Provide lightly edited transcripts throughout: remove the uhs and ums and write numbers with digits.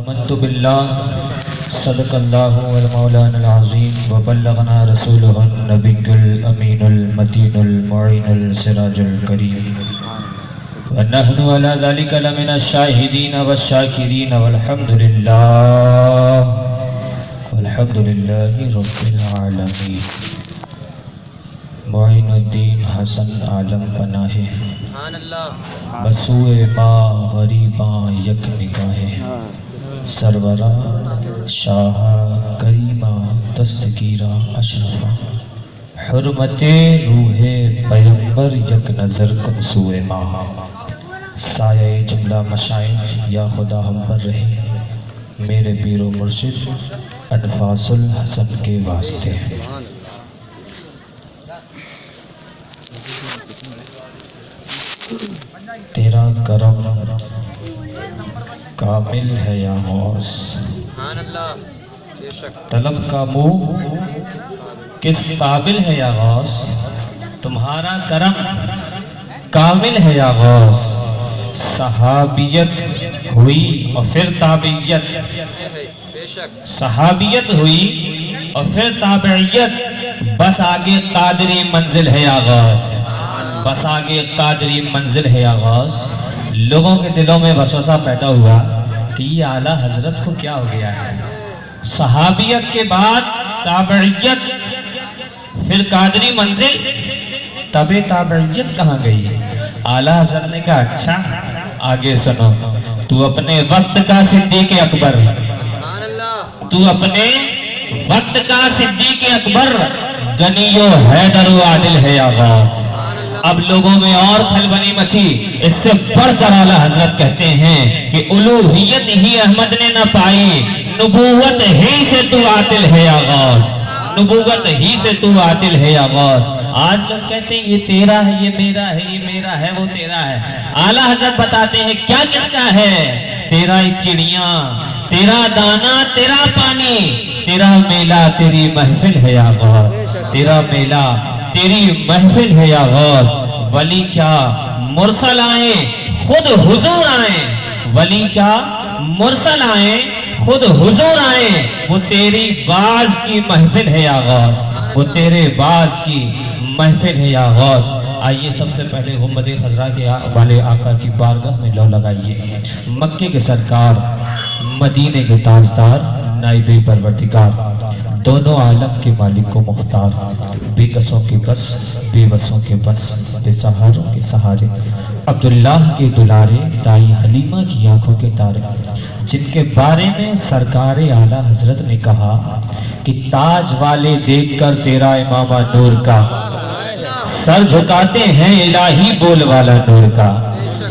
آمنت باللہ صدق اللہ والمولانا العظیم وبلغنا رسولہ النبی الامین المتین المعین السراج الکریم ونحن على ذلك لمن الشاہدین والشاکرین والحمد للہ رب العالمین۔ معین الدین حسن عالم پناہ بسوئے ما غریباں یک نگاہ سرورہ شاہ کریمہ دستگیرہ اشرفہ حرمت روح پیغمبر یک نظر کن سوئے ما سایہ جملہ مشائخ یا خدا ہم پر رہے میرے پیر و مرشد انفاس الحسن کے واسطے۔ تیرا کرم کامل ہے یا غوث، طلب کا منہ کس قابل ہے یا غوث، تمہارا کرم کامل ہے یا غوث۔ صحابیت ہوئی اور پھر تابعیت، صحابیت ہوئی اور پھر تابعیت، بس آگے قادری منزل ہے یا غوث، بس آگے قادری منزل ہے یا غوث۔ لوگوں کے دلوں میں وسوسہ پیدا ہوا کہ یہ اعلیٰ حضرت کو کیا ہو گیا ہے، صحابیت کے بعد تابعیت پھر قادری منزل، تابعیت کہاں گئی؟ اعلیٰ حضرت نے کہا اچھا آگے سنو، تو اپنے وقت کا صدیق اکبر، تو اپنے وقت کا صدیق اکبر، غنی و حیدر و عادل ہے یا غوث۔ اب لوگوں میں اور کھلبلی مچی، اس سے بڑھ کر اعلیٰ حضرت کہتے ہیں کہ الوہیت ہی احمد نے نہ پائی، نبوت ہی سے تو عادل ہے یا غوث، نبوت ہی سے تو عادل ہے یا غوث۔ آج لوگ کہتے ہیں یہ تیرا ہے، یہ میرا ہے، یہ میرا ہے، وہ تیرا ہے۔ اعلیٰ حضرت بتاتے ہیں کیا کس کا ہے؟ تیرا چڑیاں، تیرا دانا، تیرا پانی، تیرا میلہ تیری محفل ہے یا غوث، تیرا میلہ تیری محفل ہے یا غوث۔ ولی کیا مرسل آئیں خود حضور آئیں، ولی کیا مرسل آئیں خود حضور آئیں، وہ تیری باز کی محفل ہے یا غوث، وہ تیرے باز کی محفل ہے یا غوث۔ آئیے سب سے پہلے گنبد خضرا کے والے آقا کی بارگاہ میں لو لگائیے۔ مکے کے سرکار، مدینے کے تاجدار، نائب پروردگار، دونوں عالم کے مالک کو مختار، بے کسوں کے کس، بے بسوں کے بس، بے سہاروں کے سہارے، عبداللہ کے دلارے، دائی حلیمہ کی آنکھوں کے تارے، جن کے بارے میں سرکار اعلیٰ حضرت نے کہا کہ تاج والے دیکھ کر تیرا امامہ نور کا سر جھکاتے ہیں الہی بول والا نور کا۔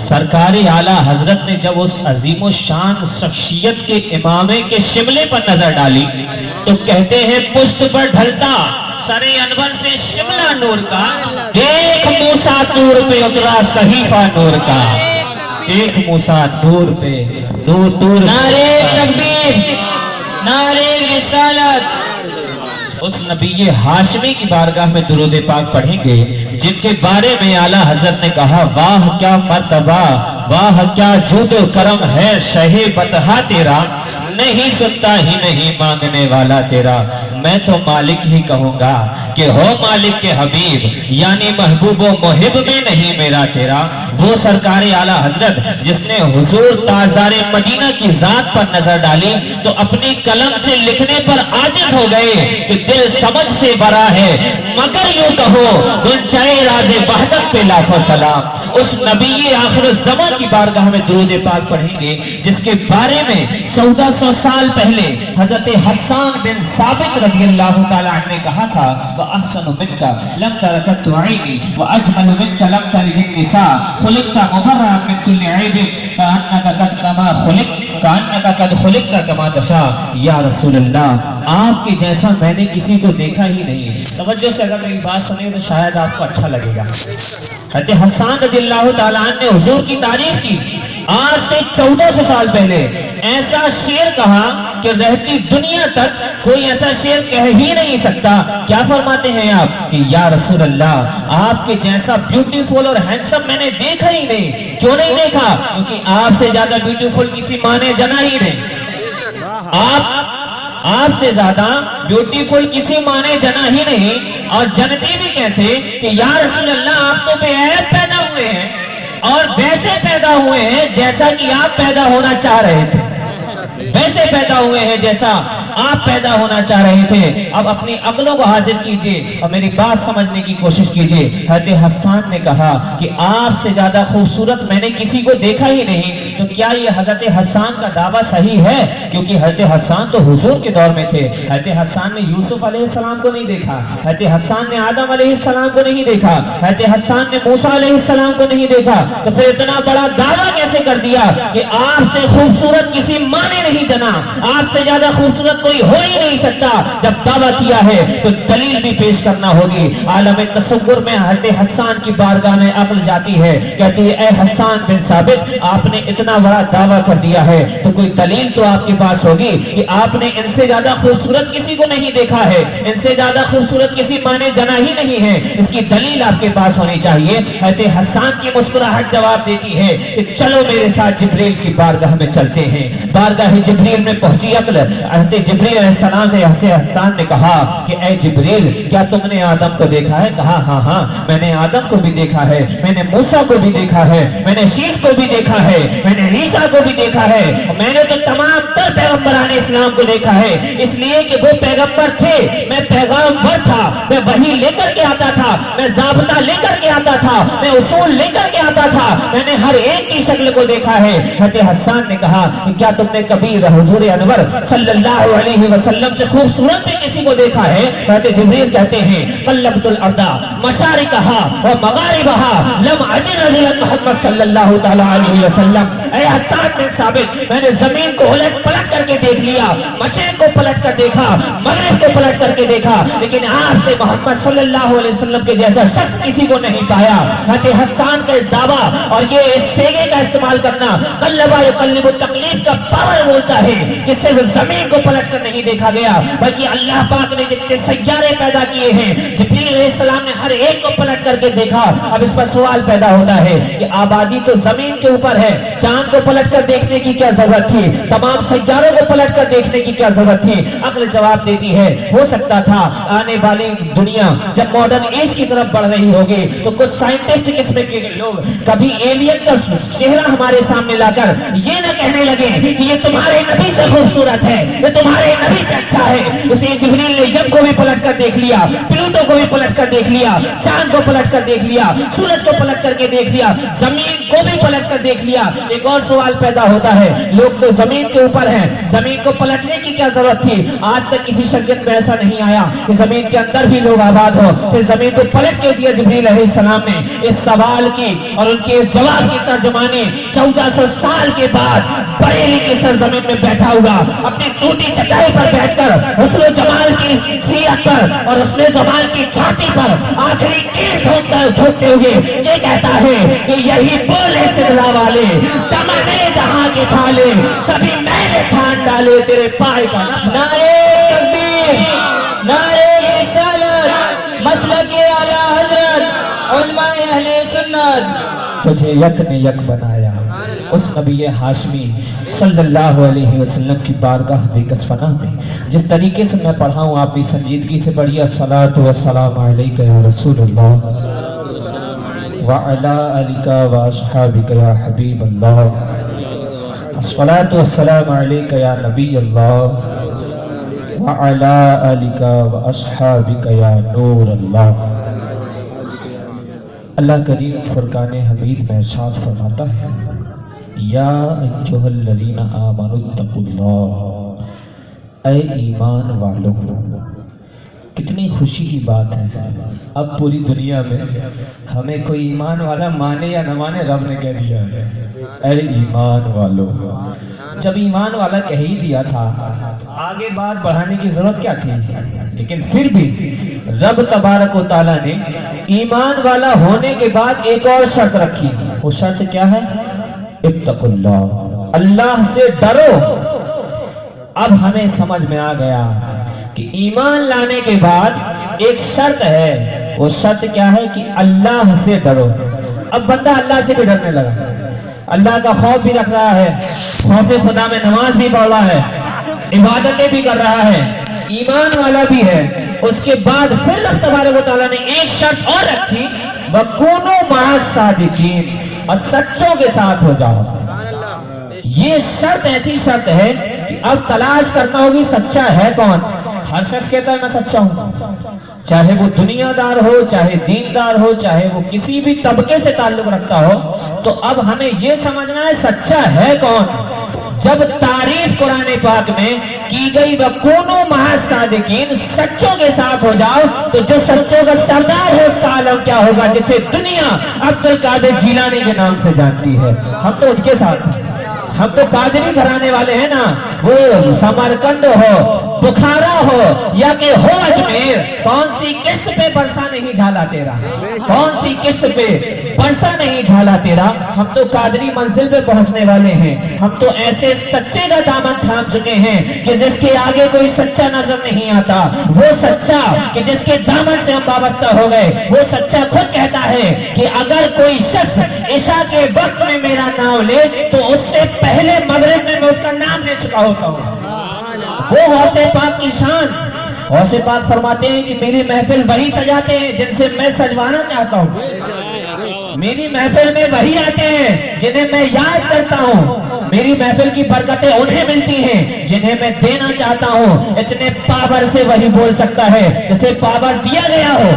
سرکار اعلیٰ حضرت نے جب اس عظیم و شان شخصیت کے امامے کے شملے پر نظر ڈالی تو کہتے ہیں پشت پر ڈھلتا سر انور سے شملہ نور کا، دیکھ موسیٰ نور پہ اترا صحیفہ نور کا، دیکھ موسیٰ نور پہ نور نور۔ نعرہ تکبیر، نعرہ رسالت۔ اس نبی ہاشمی کی بارگاہ میں درود پاک پڑھیں گے جن کے بارے میں اعلیٰ حضرت نے کہا واہ کیا مرتبہ، واہ کیا جود و کرم ہے شہ بطحہ تیرا، نہیں سنتا ہی نہیں مانگنے والا تیرا۔ میں تو مالک ہی کہوں گا کہ ہو مالک کے حبیب، یعنی محبوب و محب میں نہیں میرا تیرا۔ وہ سرکار اعلیٰ حضرت جس نے حضور تاجدار مدینہ کی ذات پر نظر ڈالی تو اپنی قلم سے لکھنے پر عاجز ہو گئے کہ دل سمجھ سے بڑا ہے مگر یوں کہو گنجائے راز وحدت پہ لاکھوں سلام۔ اس نبی آخر الزمان کی بارگاہ میں درود پاک پڑھیں گے جس کے بارے میں 1400 سال پہلے حضرت حسان بن ثابت رضی اللہ تعالیٰ عنہ نے کہا تھا وَأَحْسَنُ مِنْكَ لَمْ تَرَكَتُ عَيْنِي وَأَجْمَلُ مِنْكَ لَمْ تَلِدِ النِّسَاءُ خُلِقْتَ مُبَرَّأً مِنْ كُلِّ عَيْبٍ كَأَنَّكَ قَدْ خُلِقْتَ كَمَا تَشَاءُ۔ یا رسول اللہ آپ کے جیسا میں نے کسی کو دیکھا ہی نہیں۔ توجہ سے اگر میری بات سنیں تو شاید آپ کو اچھا لگے گا۔ حضرت حسان رضی اللہ تعالیٰ عنہ نے حضور کی تعریف کی آج سے 1400 سال پہلے، ایسا شعر کہا کہ رہتی دنیا تک کوئی ایسا شعر کہہ ہی نہیں سکتا۔ کیا فرماتے ہیں آپ کہ یا رسول اللہ آپ کے جیسا بیوٹیفل اور ہینڈسم میں نے دیکھا ہی نہیں۔ کیوں نہیں دیکھا؟ کیونکہ آپ سے زیادہ بیوٹیفل کسی ماں نے جنا ہی نہیں۔ آپ سے زیادہ بیوٹیفل کسی ماں نے جنا ہی نہیں، اور جنتی بھی کیسے کہ یا رسول اللہ آپ تو بے عیب پیدا ہوئے ہیں اور ویسے پیدا ہوئے ہیں جیسا کہ آپ پیدا ہونا چاہ رہے تھے، ویسے پیدا ہوئے ہیں جیسا آپ پیدا ہونا چاہ رہے تھے۔ اب اپنی عقلوں کو حاضر کیجئے اور میری بات سمجھنے کی کوشش کیجئے۔ حضرت حسان نے کہا کہ آپ سے زیادہ خوبصورت میں نے کسی کو دیکھا ہی نہیں، تو کیا یہ حضرت حسان کا دعویٰ صحیح ہے؟ کیونکہ حضرت حسان تو حضور کے دور میں تھے۔ حضرت حسان نے یوسف علیہ السلام کو نہیں دیکھا، حضرت حسان نے آدم علیہ السلام کو نہیں دیکھا، حضرت حسان نے موسیٰ علیہ السلام کو نہیں دیکھا، تو پھر اتنا بڑا دعویٰ کیسے کر دیا کہ آپ سے خوبصورت کسی ماں نے نہیں جنا، آپ سے زیادہ خوبصورت کوئی ہو ہی نہیں سکتا؟ جب دعویٰ کیا ہے تو دلیل بھی پیش کرنا ہوگی۔ عالم تصور میں حضرت حسان کی بارگاہ میں عقل جاتی ہے، کہتی ہے اے حسان بن ثابت، آپ نے اتنا بڑا دعویٰ کر دیا ہے تو کوئی دلیل تو آپ کے پاس ہوگی کہ آپ نے ان سے زیادہ خوبصورت کسی کو نہیں دیکھا ہے، ان سے زیادہ خوبصورت کسی ماں نے جنا ہی نہیں ہے، اس کی دلیل آپ کے پاس ہونی چاہیے۔ حضرت حسان کی مسکراہٹ جواب دیتی ہے کہ چلو میرے ساتھ جبریل کی بارگاہ میں چلتے ہیں۔ بارگاہ جبریل میں پہنچی عقل، حضرت جبریل علیہ السلام سے حضرت حسان نے کہا کہ اے جبریل، کیا تم نے آدم کو دیکھا ہے؟ کہا ہاں میں نے آدم کو بھی دیکھا ہے، میں نے موسیٰ کو بھی دیکھا ہے، میں نے شیش کو بھی دیکھا ہے، میں نے عیسیٰ کو بھی دیکھا ہے، میں نے تو تمام تر پیغمبران اسلام کو دیکھا ہے، اس لیے کہ وہ پیغمبر تھے، میں پیغمبر تھا، میں وحی لے کر کے آتا تھا، میں ضابطہ لے کر کے آتا تھا، میں اصول لے کر کے آتا تھا، میں نے ہر ایک کی شکل کو دیکھا ہے۔ حضرت حسان نے کہا کہ کیا تم نے کبھی حضور انور صلی اللہ علیہ وسلم سے خوبصورت بھی کسی کو دیکھا ہے؟ حضرت جبریل کہتے ہیں قلبت الارض مشارقها ومغاربها لم اجد رجلا محمد صلی اللہ تعالی علیہ وسلم۔ اے حسان بن ثابت، میں نے زمین کو الٹ پلٹ کر کے دیکھ لیا، مشرق کو پلٹ کر دیکھا، مغرب کو پلٹ کر کے دیکھا، لیکن آپ سے محمد صلی اللہ علیہ وسلم کے جیسا شخص کسی کو نہیں پایا۔ حضرت حسان کا اس دعویٰ اور یہ اس سیگے کا استعمال کرنا قلبہ یقلب التقلیب کا پاور بولتا ہے کہ صرف زمین کو پلٹ کر نہیں دیکھا گیا، بلکہ اللہ پاک نے جتنے سیارے پیدا کیے ہیں جبریل علیہ السلام نے ہر ایک کو پلٹ کر کے دیکھا۔ اب اس پر سوال پیدا ہوتا ہے کہ آبادی تو زمین کے اوپر ہے، چاند کو پلٹ کر دیکھنے کی کیا ضرورت تھی؟ تمام سیاروں کو پلٹ کر دیکھنے کی کیا ضرورت تھی؟ عقل جواب دیتی ہے ہو سکتا تھا آنے والی دنیا جب ماڈرن ایج کی طرف بڑھ رہی ہوگی تو کچھ سائنٹسٹ قسم کے لوگ کبھی ایلین کا چہرہ ہمارے سامنے لا کر یہ نہ کہنے لگے کہ یہ تمہارے نبی سے خوبصورت ہے، یہ تمہارے نبی سے اچھا ہے۔ اسے جبریل نے جب کو بھی پلٹ کر دیکھ لیا، پلوٹو کو بھی پلٹ کر دیکھ لیا، چاند کو پلٹ کر دیکھ لیا، سورج کو پلٹ کر کے دیکھ لیا، زمین کو بھی پلٹ کر دیکھ لیا۔ ایک اور سوال پیدا ہوتا ہے، لوگ تو زمین کے اوپر ہیں، زمین کو پلٹنے کی کیا ضرورت تھی؟ آج تک کسی شریعت میں ایسا نہیں آیا کہ زمین کے اندر بھی لوگ آباد ہو، پھر زمین کو پلٹ کے دیا جبریل علیہ السلام نے۔ اس سوال کی اور ان کے اس جواب کی ترجمانی 1400 سال کے بعد بریلی کی سرزمین میں بیٹھا ہوا اپنی ٹوٹی چٹائی پر بیٹھ کر حسن و جمال کی سیرت پر اور حسن و جمال کی چھاتی پر آخری تیر ٹھوکتے ہوئے یہ کہتا ہے کہ یہی بولے سدرا والے چمنے جہاں کے تھالے سبھی میں نے چھان ڈالے تیرے پائے پر۔ نعرہ تکبیر، نعرہ رسالت، مسلک اعلیٰ حضرت علماء اہل سنت۔ تجھے یک نے یک بنایا، اس نبی ہاشمی صلی اللہ علیہ وسلم کی بارگاہ بے کس فنا میں جس طریقے سے میں پڑھا ہوں آپ بھی سنجیدگی سے پڑھیے۔ الصلاۃ والسلام علیک یا رسول اللہ وعلی آلک واصحابک یا حبیب اللہ، الصلاۃ والسلام علیک یا نبی اللہ وعلی آلک واصحابک یا نور اللہ۔ اللہ کریم فرقان حمید میں ارشاد فرماتا ہے یا ایھا الذین آمنوا اتقوا اللہ، اے ایمان والو۔ کتنی خوشی کی بات ہے، اب پوری دنیا میں ہمیں کوئی ایمان والا مانے یا نہ مانے رب نے کہہ دیا ہے اے ایمان والو۔ جب ایمان والا کہہ ہی دیا تھا آگے بات بڑھانے کی ضرورت کیا تھی؟ لیکن پھر بھی رب تبارک و تعالیٰ نے ایمان والا ہونے کے بعد ایک اور شرط رکھی، وہ شرط کیا ہے؟ اتقوا اللہ، اللہ سے ڈرو۔ اب ہمیں سمجھ میں آ گیا کہ ایمان لانے کے بعد ایک شرط ہے، وہ شرط کیا ہے کہ اللہ سے ڈرو۔ اب بندہ اللہ سے بھی ڈرنے لگا، اللہ کا خوف بھی رکھ رہا ہے، خوف خدا میں نماز بھی پڑھ رہا ہے، عبادتیں بھی کر رہا ہے، ایمان والا بھی ہے، اس کے بعد پھر اللہ تبارک و تعالیٰ نے ایک شرط اور رکھی، وَكُونُوا مَعَ الصَّادِقِينَ، اور سچوں کے ساتھ ہو جاؤ۔ یہ شرط ایسی شرط ہے کہ اب تلاش کرنا ہوگی سچا ہے کون۔ ہر شخص کہتا ہے میں سچا ہوں، چاہے وہ دنیا دار ہو، چاہے دیندار ہو، چاہے وہ کسی بھی طبقے سے تعلق رکھتا ہو، تو اب ہمیں یہ سمجھنا ہے سچا ہے کون۔ جب تعریف قرآن پاک میں کی گئی وَكُونُوا مَعَ الصَّادِقِينَ، سچوں کے ساتھ ہو جاؤ، تو جو سچوں کا سردار ہے اس کا عالم کیا ہوگا، جسے دنیا عبد القادر جیلانی کے نام سے جانتی ہے۔ ہم تو ان کے ساتھ ہیں، ہم تو قادری گھرانے والے ہیں نا، وہ سمرقند ہو، بخارا ہو یا کہ ہو اجمیر، کون سی قسط پہ برسا نہیں جھالا تیرا، کون سی قسط پہ برسا نہیں جھالا تیرا۔ ہم تو قادری منزل پہ پہنچنے والے ہیں، ہم تو ایسے سچے کا دامن تھام چکے ہیں کہ جس کے آگے کوئی سچا نظر نہیں آتا، وہ سچا کہ جس کے دامن سے ہم وابستہ ہو گئے، وہ سچا خود کہتا ہے کہ اگر کوئی شخص عشاء کے وقت میں میرا نام لے تو اس سے پہلے مغرب میں اس کا نام لے چکا ہوتا ہوں۔ وہ غوث پاک کی شان، غوث پاک فرماتے ہیں کہ میری محفل وہی سجاتے ہیں جن سے میں سجوانا چاہتا ہوں، میری محفل میں وہی آتے ہیں جنہیں میں یاد کرتا ہوں، میری محفل کی برکتیں انہیں ملتی ہیں جنہیں میں دینا چاہتا ہوں۔ اتنے پاور سے وہی بول سکتا ہے جسے پاور دیا گیا ہو،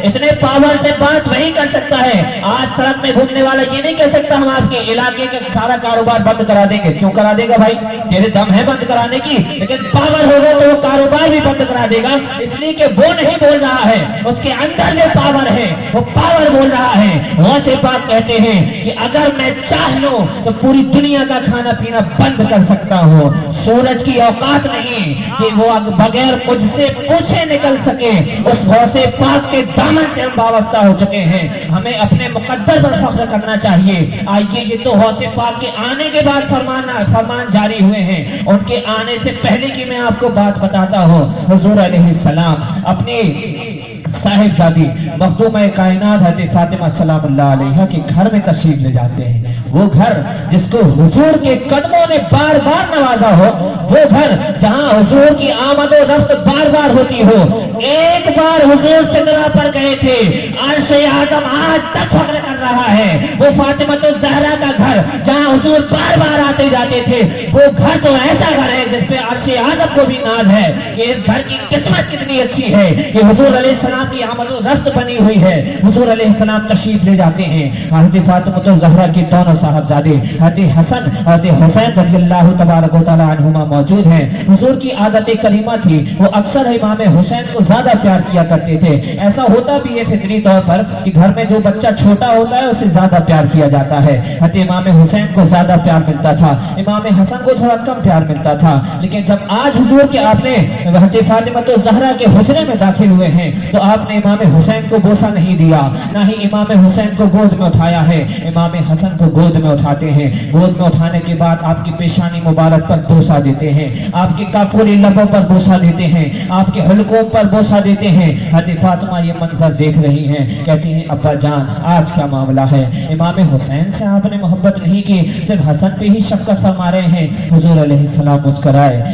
اتنے پاور سے بات وہی کر سکتا ہے۔ آج سڑک میں گھومنے والا یہ نہیں کہہ سکتا ہم آپ کے علاقے کا سارا کاروبار بند کرا دیں گے۔ کیوں کرا دے گا بھائی؟ تیرے دم ہے بند کرانے کی، لیکن پاور ہوگا تو وہ کاروبار بھی بند کرا دے گا، اس لیے کہ وہ نہیں بول رہا ہے، اس کے اندر جو پاور ہے وہ پاور بول رہا ہے۔ غوث پاک کہتے ہیں کہ اگر میں چاہ لوں تو پوری دنیا کا کھانا پینا بند کر سکتا ہوں۔ سورج کی اوقات نہیں کہ وہ بغیر مجھ سے پوچھے نکل سکے۔ اس غوث پاک کے دامن سے ہم وابستہ ہو چکے ہیں، ہمیں اپنے مقدر پر فخر کرنا چاہیے۔ آئیے، یہ تو غوث پاک کے آنے کے بعد فرمان جاری ہوئے ہیں، ان کے آنے سے پہلے کی میں آپ کو بات بتاتا ہوں۔ حضور علیہ السلام اپنی صاحبزادی مخدومہ کائنات حضرت فاطمہ سلام اللہ علیہا کے گھر میں تشریف لے جاتے ہیں۔ وہ گھر جس کو حضور کے قدموں نے بار بار نوازا ہو، وہ گھر جہاں حضور کی آمد و رفت بار بار ہوتی ہو۔ ایک بار حضور سدرہ پر گئے تھے، عرش اعظم آج تک فخر کر رہا ہے۔ وہ فاطمہ الزہرا کا گھر جہاں حضور بار بار آتے جاتے تھے، وہ گھر تو ایسا گھر ہے جس پہ عرش اعظم کو بھی ناز ہے کہ اس گھر کی قسمت کتنی اچھی ہے کہ حضور علیہ السلام کی آمد و رفت بنی ہوئی ہے۔ حضور علیہ السلام تشریف لے جاتے ہیں۔ حضرت فاطمہ الزہرا کے دونوں صاحبزادے حضرت حسن حضرت حسین رضی اللہ تبارک و تعالی عنہما موجود ہیں۔ حضور کی عادت کریمہ تھی، وہ اکثر امام حسین کو زیادہ پیار کیا کرتے تھے۔ ایسا ہوتا بھی ہے فطری طور پر کہ گھر میں جو بچہ چھوٹا ہوتا ہے اسے زیادہ پیار کیا جاتا ہے۔ حضرت امام حسین کو زیادہ پیار ملتا تھا، امام حسن کو تھوڑا کم پیار ملتا تھا۔ لیکن جب آج حضور کے آپ نے حضرت فاطمہ الزہرا کے حجرے میں داخل ہوئے ہیں تو آپ نے امام حسین کو بوسہ نہیں دیا، نہ ہی امام حسین کو گود میں اٹھایا ہے۔ امام حسن کو گود میں اٹھاتے ہیں، گود میں اٹھانے کے بعد آپ کی پیشانی مبارک پر بوسہ دیتے ہیں، آپ کے کافوری لبوں پر بوسہ دیتے ہیں، آپ کے حلقوں پر بوسہ دیتے ہیں۔ حضرت فاطمہ یہ منظر دیکھ رہی ہیں، کہتی ہیں ابا جان آج کیا معاملہ ہے؟ امام حسین سے آپ نے محبت نہیں کی، صرف حسن پہ ہی شفقت فرما رہے ہیں۔ حضور علیہ السلام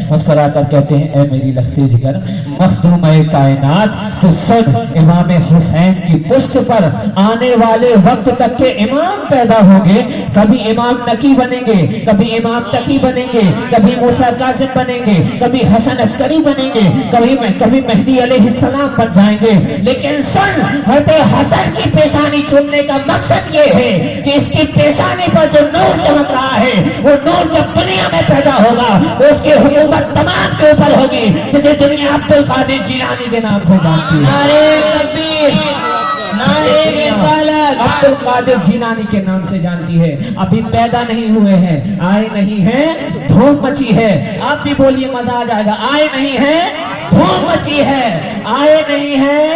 مسکرا کر کہتے ہیں اے میری لختی جگر مخدومہ کائنات، تو سن امام حسین کی پشت پر آنے والے وقت تک کے امام پیدا ہوں گے، کبھی امام نکی بنیں گے، کبھی امام تقی بنیں گے، کبھی موسیٰ کاظم بنیں گے، کبھی حسن عسکری بنیں گے، کبھی مہدی علیہ السلام بن جائیں گے۔ لیکن سن، حضرت حسن کی پیشانی چومنے کا مقصد یہ ہے کہ اس کی پیشانی پر جو نور چمک رہا ہے وہ نور جب دنیا میں پیدا ہوگا اس کی حکومت تمام کے اوپر ہوگی، جسے دنیا عبد القادر جیلانی کے نام سے جانتی ہے۔ نعرہ تکبیر، نعرہ رسالت، عبد القادر جیلانی کے نام سے جانتی ہے۔ ابھی پیدا نہیں ہوئے ہیں، آئے نہیں ہیں، دھوم مچی ہے۔ آپ بھی بولیے مزہ آ جائے گا، آئے نہیں ہیں، دھوم مچی ہے، آئے نہیں ہیں،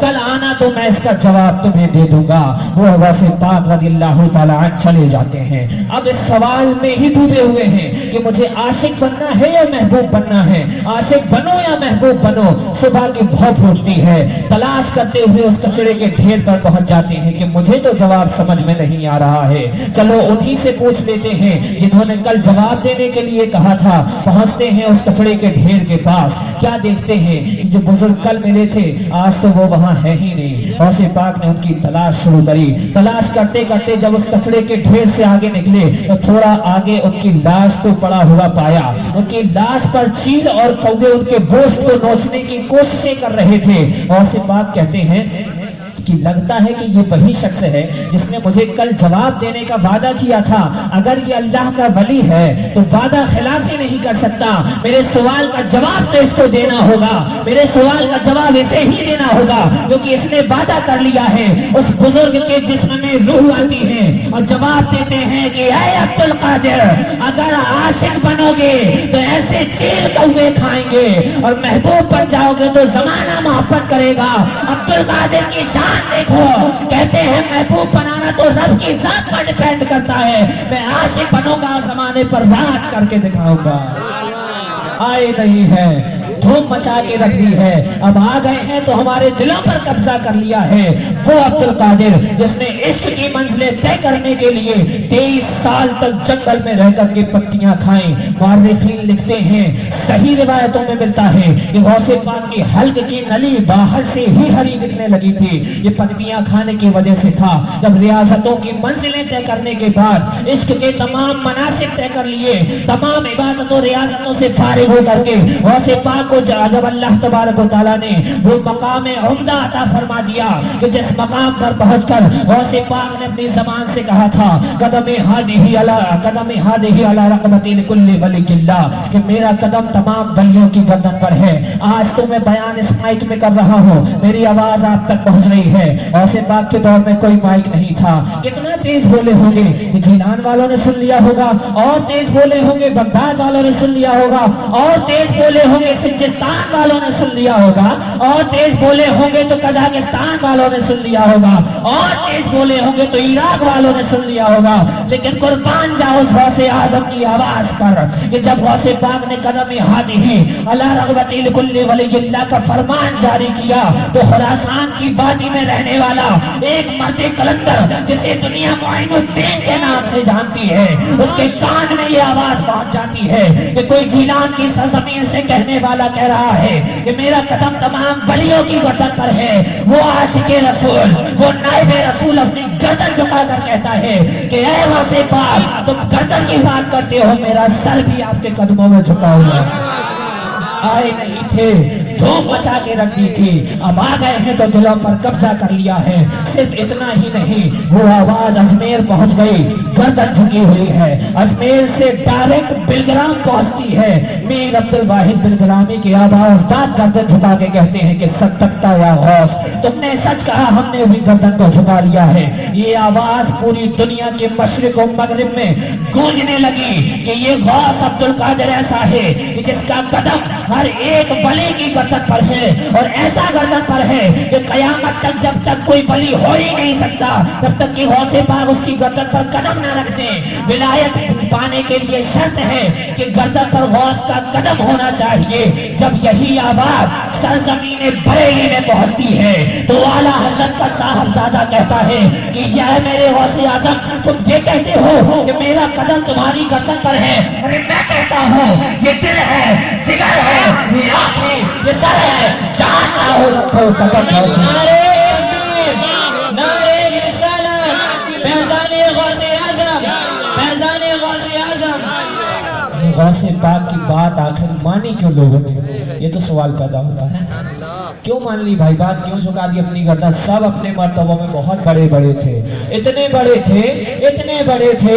کل آنا تو میں اس کا جواب تمہیں دے دوں گا. وہ غوث پاک رضی اللہ تعالیٰ عنہ چلے جاتے ہیں. اب اس سوال میں ہی ڈوبے ہوئے ہیں کہ مجھے عاشق بننا ہے یا محبوب بننا ہے, عاشق بنو یا محبوب بنو. صبح کی بھوک پھوٹتی ہے, تلاش کرتے ہوئے اس کچڑے کے ڈھیر پر پہنچ جاتے ہیں کہ مجھے تو جواب سمجھ میں نہیں آ رہا ہے, چلو انہی سے پوچھ لیتے ہیں جنہوں نے کل جواب دینے کے لیے کہا تھا. پہنچتے ہیں اس کچڑے کے ڈھیر کے پاس, کیا دیکھتے ہیں جو بزرگ کل ملے تھے آج تو وہ وہاں ہے ہی نہیں. غوث پاک نے ان کی تلاش شروع کری. تلاش کرتے کرتے جب اس کچڑے کے ڈھیر سے آگے نکلے تو تھوڑا آگے ان کی لاش کو پڑا ہوا پایا. ان کی لاش پر چیل اور کوے ان کے گوشت کو نوچنے کی کوششیں کر رہے تھے. غوث پاک کہتے ہیں کہ لگتا ہے کہ یہ وہی شخص ہے جس نے مجھے کل جواب دینے کا وعدہ کیا تھا. اگر یہ اللہ کا ولی ہے تو وعدہ خلافی نہیں کر سکتا. میرے سوال کا جواب تو اس کو دینا ہوگا, میرے سوال کا جواب اسے ہی دینا ہوگا کیونکہ اس نے وعدہ کر لیا ہے. اس بزرگ کے جسم میں روح آتی ہے اور جواب دیتے ہیں کہ اے عبد القادر, اگر عاشق بنو گے تو ایسے چیل کوے کھائیں گے, اور محبوب بن جاؤ گے تو زمانہ محبت کرے گا. عبد القادر کی شان دیکھو, کہتے ہیں محبوب بنانا تو رب کی ذات پر ڈیپینڈ کرتا ہے. میں عاشق بنوں گا, زمانے پر راج کر کے دکھاؤں گا. آئے نہیں ہے, دھوم مچا کے رکھ دی ہے, اب آ گئے ہیں تو ہمارے دلوں پر قبضہ کر لیا ہے. وہ عبد القادر جس نے عشق کی منزلیں طے کرنے کے لیے 23 سال تک جنگل میں رہ کر کے پتیاں کھائیں. مورخین لکھتے ہیں, صحیح روایتوں میں ملتا ہے کہ غوث پاک کی حلق کی نلی باہر سے ہی ہری دکھنے لگی تھی. یہ پتیاں کھانے کی وجہ سے تھا. جب ریاستوں کی منزلیں طے کرنے کے بعد عشق کے تمام مناسب طے کر لیے, تمام عبادتوں ریاستوں سے فارغ ہو کر کے غوث پاک کو جب اللہ تبارک و تعالیٰ نے وہ مقام عمدہ عطا فرما دیا کہ جس مقام پر پہنچ کر غوث پاک نے اپنی زبان سے کہا تھا قدم ہادی علی رقبت لکل ولی اللہ, کہ میرا قدم تمام ولیوں کی گردن پر ہے. آج تو میں بیان اس مائک میں کر رہا ہوں, میری آواز آپ تک پہنچ رہی ہے. غوث پاک کے دور میں کوئی مائک نہیں تھا. کتنا تیز بولے ہوں گے جیلان والوں نے سن لیا ہوگا, اور تیز بولے ہوں گے بغداد والوں نے سن لیا ہوگا, اور تیز بولے ہوں گے سنجستان والوں نے سن لیا ہوگا, اور تیز بولے ہوں گے تو قزاقستان والوں نے سن لیا ہوگا, اور تیز بولے ہوں گے تو عراق والوں نے سن لیا ہوگا. لیکن قربان جاؤ اس غوث اعظم کی آواز پر کہ جب غوث پاک نے قدم ہادی علی رغبت لکل ولی اللہ کا فرمان جاری کیا تو خراسان کی وادی میں رہنے والا ایک مرد کلندر جسے دنیا معین الدین کے نام سے جانتی ہے, اس کے کان میں یہ آواز پہنچ جاتی ہے کہ کوئی جیلان کی سرزمین سے کہنے والا کہہ رہا ہے کہ میرا قدم تمام ولیوں کی گردن پر ہے. وہ عاشق رسول, وہ نائب رسول اپنی گردن جھکا کر کہتا ہے کہ اے غوث پاک, تم گردن کی بات کرتے ہو, میرا سر بھی آپ کے قدموں میں جھکا ہوا ہے. آئے نہیں تھے, دھوم مچا کے رکھ دی تھی, اب آ گئے ہیں تو دلوں پر قبضہ کر لیا ہے. صرف اتنا ہی نہیں, وہ آواز اجمیر پہنچ گئی, گردن جھکی ہوئی ہے. اجمیر سے ڈائریکٹ بلگرام پہنچتی ہے. میر عبد الواحد بلگرامی کی آواز داد گردن جھکا کے کہتے ہیں کہ صدقتا یا غوث, تم نے سچ کہا, ہم نے بھی گردن کو جھکا لیا ہے. یہ آواز پوری دنیا کے مشرق و مغرب میں گونجنے لگی کہ یہ غوث عبد القادر ایسا ہے کہ جس کا قدم ہر ایک ولی کی گردن پر ہے, اور ایسا گردن پر ہے کہ قیامت تک جب تک کوئی ولی ہو ہی نہیں سکتا تب تک کہ غوث پاک اس کی گردن پر قدم نہ رکھ دیں. ولایت پانے کے لیے شرط ہے کہ گردن پر غوث کا قدم ہونا چاہیے. جب یہی آواز سرزمین بریلی میں پہنچتی ہے تو اعلیٰ حضرت کا صاحبزادہ کہتا ہے کہ یا میرے غوث اعظم, تم یہ کہتے ہو کہ میرا قدم تمہاری گردن پر ہے, ارے میں کہتا ہوں یہ دل ہے, جگر ہے, یہ آنکھ ہے, یہ سر ہے, جان چاہو رکھو قدم. نعرے تکبیر, نعرے رسالت, فیضان غوث اعظم, فیضان غوث اعظم. غوث پاک کی بات آخر مانی کیوں لوگوں نے, یہ تو سوال پیدا ہوتا ہے. کیوں مان لی بھائی بات, کیوں جھکا دی اپنی گردن؟ سب اپنے مرتبوں میں بہت بڑے بڑے تھے, اتنے بڑے تھے